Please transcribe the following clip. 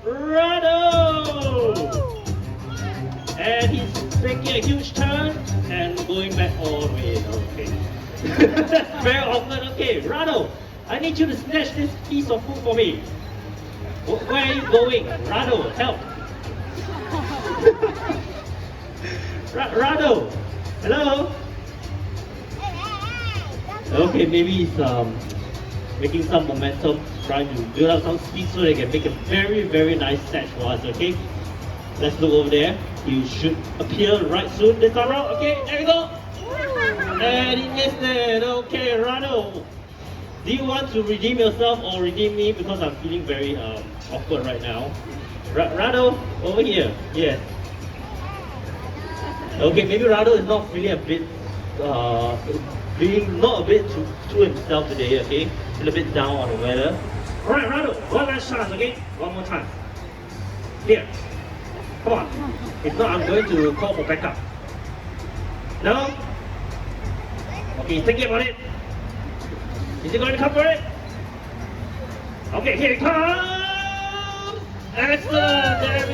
Rado! And he's taking a huge turn and going back all the way. Okay. Very awkward. Okay, Rado, I need you to snatch this piece of food for me. Where are you going? Rado, help. Rado, hello? Okay, maybe he's making some momentum, trying to build up some speed so they can make a very, very nice snatch for us, okay? Let's look over there. You should appear right soon this time around. Okay, there we go. And he missed it. Okay, Rado. Do you want to redeem yourself or redeem me? Because I'm feeling very awkward right now. Rado, over here. Yes. Okay, maybe Rado is not feeling a bit, being not a bit to himself today, okay? A little bit down on the weather. Alright, Rado, one last chance, okay? One more time. Here. Come on. If not, I'm going to call for backup. No? Okay, thinking about it. Is he going to come for it? Okay, here it comes! Excellent! There we